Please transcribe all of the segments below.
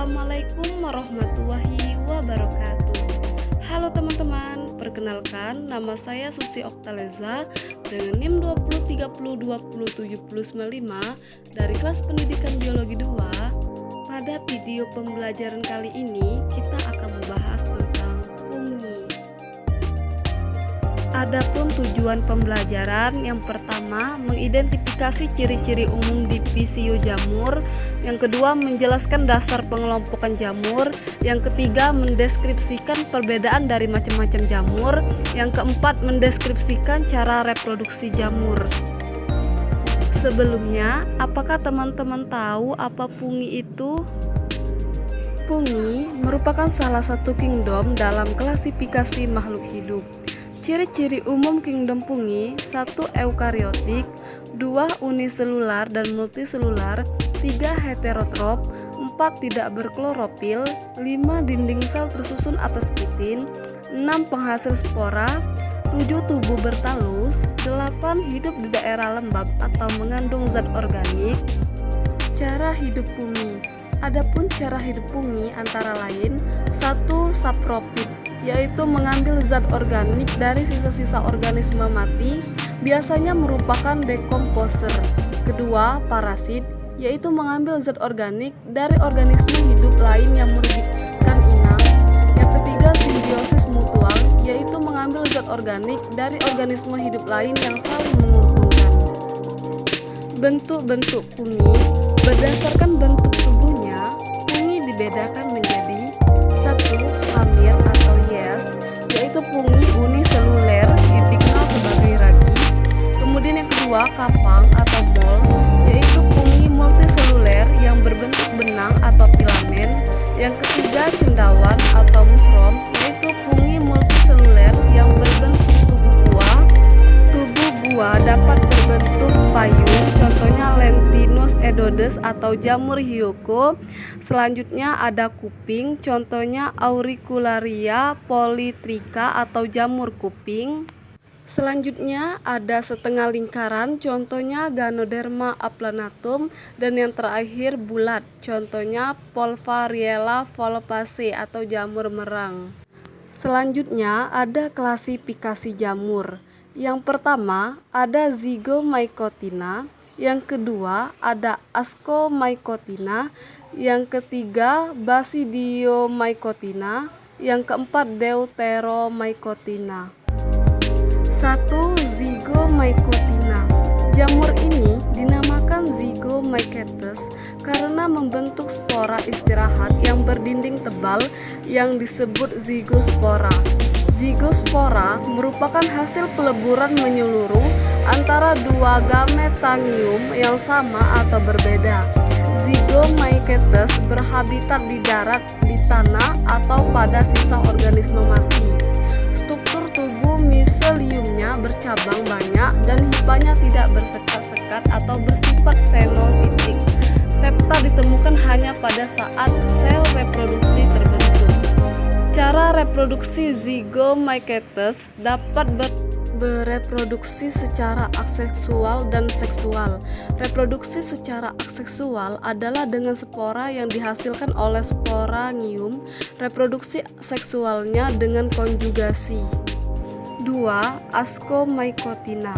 Assalamualaikum warahmatullahi wabarakatuh. Halo teman-teman, perkenalkan nama saya Susi Oktaleza dengan NIM 2030207095 dari kelas pendidikan biologi 2. Pada video pembelajaran kali ini kita akan membahas tentang fungi. Adapun tujuan pembelajaran, yang pertama mengidentifikasi ciri-ciri umum di Pisio jamur, yang kedua menjelaskan dasar pengelompokan jamur, yang ketiga mendeskripsikan perbedaan dari macam-macam jamur, yang keempat mendeskripsikan cara reproduksi jamur. Sebelumnya, apakah teman-teman tahu apa fungi itu? Fungi merupakan salah satu kingdom dalam klasifikasi makhluk hidup. Ciri-ciri umum kingdom fungi: 1. Eukariotik, 2. uniselular dan multiselular, 3. heterotrop, 4. tidak berklorofil, 5. dinding sel tersusun atas kitin, 6. penghasil spora, 7. tubuh bertalus, 8. hidup di daerah lembab atau mengandung zat organik. Cara hidup fungi. Adapun cara hidup fungi antara lain: 1. saprofit, yaitu mengambil zat organik dari sisa-sisa organisme mati, biasanya merupakan dekomposer. 2. parasit, yaitu mengambil zat organik dari organisme hidup lain yang merugikan inang. Yang ketiga, simbiosis mutual, yaitu mengambil zat organik dari organisme hidup lain yang saling menguntungkan. Bentuk-bentuk fungi. Berdasarkan bentuk tubuhnya, fungi dibedakan menjadi: 1. hamir atau yes, yaitu fungi uniseluler dikenal sebagai ragi. Kemudian yang kedua, kapang atau mol, yaitu fungi multiseluler yang berbentuk benang atau filamen. Yang ketiga, cendawan atau mushroom, yaitu fungi multiseluler yang berbentuk tubuh buah. Tubuh buah dapat berbentuk payung, contohnya Lentinus edodes atau jamur hiyoko. Selanjutnya ada kuping, contohnya Auricularia polytricha atau jamur kuping. Selanjutnya ada setengah lingkaran, contohnya Ganoderma aplanatum, dan yang terakhir bulat, contohnya Polvariella volpaceae atau jamur merang. Selanjutnya ada klasifikasi jamur. Yang pertama ada Zygomycotina, yang kedua ada Ascomycotina, yang ketiga Basidiomycotina, yang keempat Deuteromycotina. 1. Zygomycotina. Jamur ini dinamakan Zygomycetes karena membentuk spora istirahat yang berdinding tebal yang disebut zygospora. Zygospora merupakan hasil peleburan menyeluruh antara dua gametangium yang sama atau berbeda. Zygomycetes berhabitat di darat, di tanah, atau pada sisa organisme mati. Struktur tubuh miseliumnya bercabang banyak dan hipanya tidak bersekat-sekat atau bersifat senositik. Septa ditemukan hanya pada saat sel reproduksi terbentuk. Cara reproduksi Zygomycetes dapat bereproduksi secara aseksual dan seksual. Reproduksi secara aseksual adalah dengan spora yang dihasilkan oleh sporangium. Reproduksi seksualnya dengan konjugasi. 2. Ascomycotina.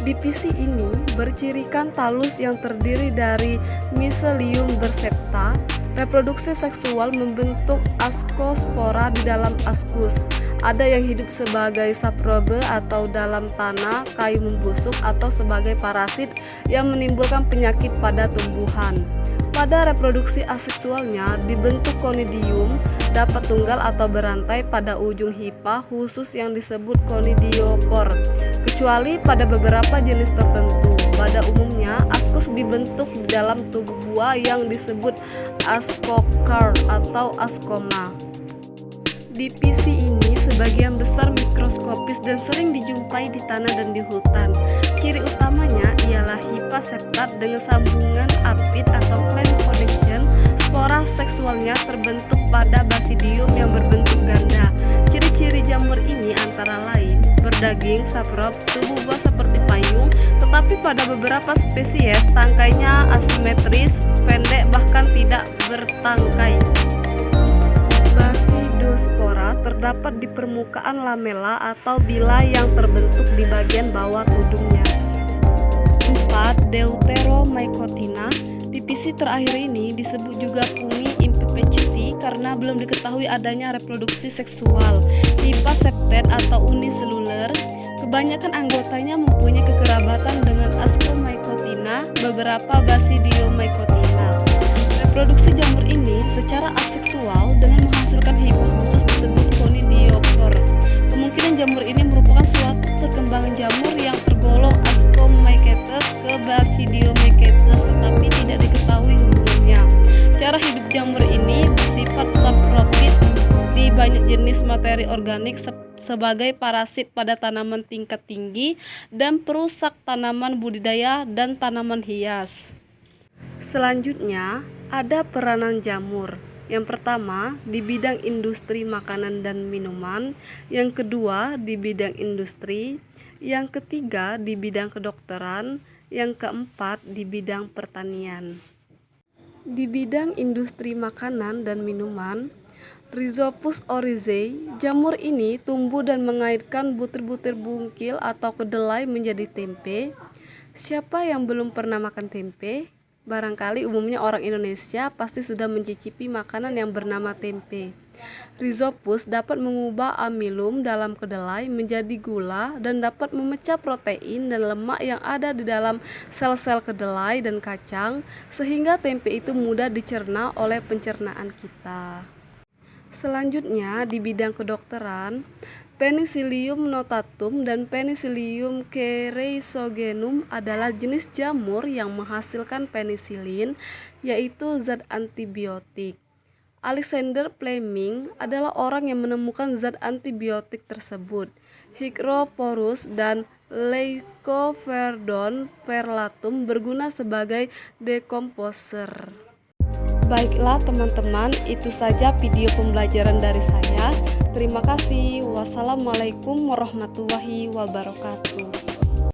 Divisi ini bercirikan talus yang terdiri dari miselium bersepta. Reproduksi seksual membentuk askospora di dalam askus. Ada yang hidup sebagai saprobe atau dalam tanah, kayu membusuk, atau sebagai parasit yang menimbulkan penyakit pada tumbuhan. Pada reproduksi aseksualnya dibentuk konidium, dapat tunggal atau berantai pada ujung hipa khusus yang disebut konidiopor, kecuali pada beberapa jenis tertentu. Pada umumnya, askus dibentuk di dalam tubuh buah yang disebut ascocarp atau ascoma. Divisi ini sebagian besar mikroskopis dan sering dijumpai di tanah dan di hutan. Ciri utamanya ialah hipa septat dengan sambungan apit atau clamp connection. Spora seksualnya terbentuk pada basidium yang berbentuk ganda. Ciri-ciri jamur ini antara lain berdaging, saprop, tubuh buah seperti payung, tetapi pada beberapa spesies tangkainya asimetris, pendek, bahkan tidak bertangkai. spora terdapat di permukaan lamela atau bilai yang terbentuk di bagian bawah tudungnya. 4. Deuteromycotina. Divisi terakhir ini disebut juga fungi imperfecti karena belum diketahui adanya reproduksi seksual. Tipe septet atau uniseluler. Kebanyakan anggotanya mempunyai kekerabatan dengan Ascomycotina, beberapa Basidiomycotina. Reproduksi jamur ini secara aseksual dengan menghasilkan hifung khusus disebut conidiophore. Kemungkinan jamur ini merupakan suatu perkembangan jamur yang tergolong Ascomycetes ke Basidiomycetes, tetapi tidak diketahui hubungannya. Cara hidup jamur ini bersifat saprofit di banyak jenis materi organik sebagai parasit pada tanaman tingkat tinggi dan perusak tanaman budidaya dan tanaman hias. Selanjutnya, ada peranan jamur. Yang pertama, di bidang industri makanan dan minuman. Yang kedua, di bidang industri. Yang ketiga, di bidang kedokteran. Yang keempat, di bidang pertanian. Di bidang industri makanan dan minuman, Rhizopus oryzae, jamur ini tumbuh dan mengaitkan butir-butir bungkil atau kedelai menjadi tempe. Siapa yang belum pernah makan tempe? Barangkali umumnya orang Indonesia pasti sudah mencicipi makanan yang bernama tempe. Rhizopus dapat mengubah amilum dalam kedelai menjadi gula dan dapat memecah protein dan lemak yang ada di dalam sel-sel kedelai dan kacang sehingga tempe itu mudah dicerna oleh pencernaan kita. Selanjutnya di bidang kedokteran, Penicillium notatum dan Penicillium cheirosogenum adalah jenis jamur yang menghasilkan penisilin, yaitu zat antibiotik. Alexander Fleming adalah orang yang menemukan zat antibiotik tersebut. Hygrophorus dan Lycoperdon perlatum berguna sebagai decomposer. Baiklah teman-teman, itu saja video pembelajaran dari saya. Terima kasih. Wassalamualaikum warahmatullahi wabarakatuh.